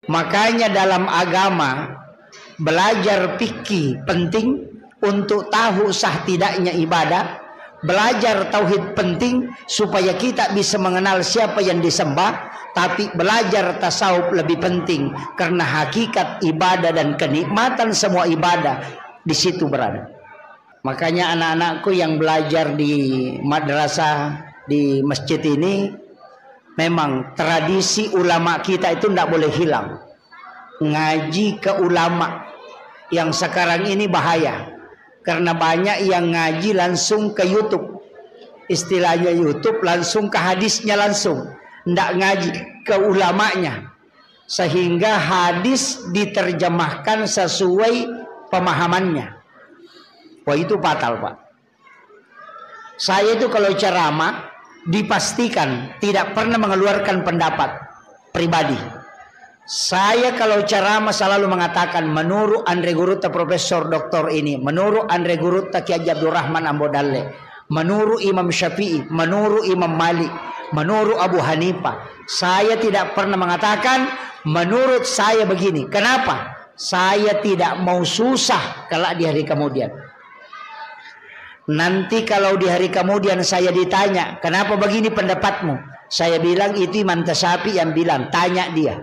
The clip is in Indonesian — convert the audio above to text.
Makanya dalam agama belajar fikih penting untuk tahu sah tidaknya ibadah. Belajar tauhid penting supaya kita bisa mengenal siapa yang disembah. Tapi belajar tasawuf lebih penting karena hakikat ibadah dan kenikmatan semua ibadah di situ berada. Makanya anak-anakku yang belajar di madrasah di masjid ini, memang tradisi ulama kita itu tidak boleh hilang. Ngaji ke ulama. Yang sekarang ini bahaya, karena banyak yang ngaji langsung ke YouTube. Istilahnya YouTube langsung ke hadisnya langsung, tidak ngaji ke ulamanya, sehingga hadis diterjemahkan sesuai pemahamannya. Wah, itu fatal, Pak. Saya itu kalau ceramah dipastikan tidak pernah mengeluarkan pendapat pribadi. Saya kalau ceramah selalu mengatakan menurut Andre Gurutta Profesor Doktor ini, menurut Andre Gurutta Ki Haji Abdul Rahman Ambodalle, menurut Imam Syafi'i, menurut Imam Malik, menurut Abu Hanifah. Saya tidak pernah mengatakan menurut saya begini. Kenapa? Saya tidak mau susah kelak di hari kemudian. Nanti kalau di hari kemudian saya ditanya, kenapa begini pendapatmu? Saya bilang itu Imam Tasyafi yang bilang, tanya dia.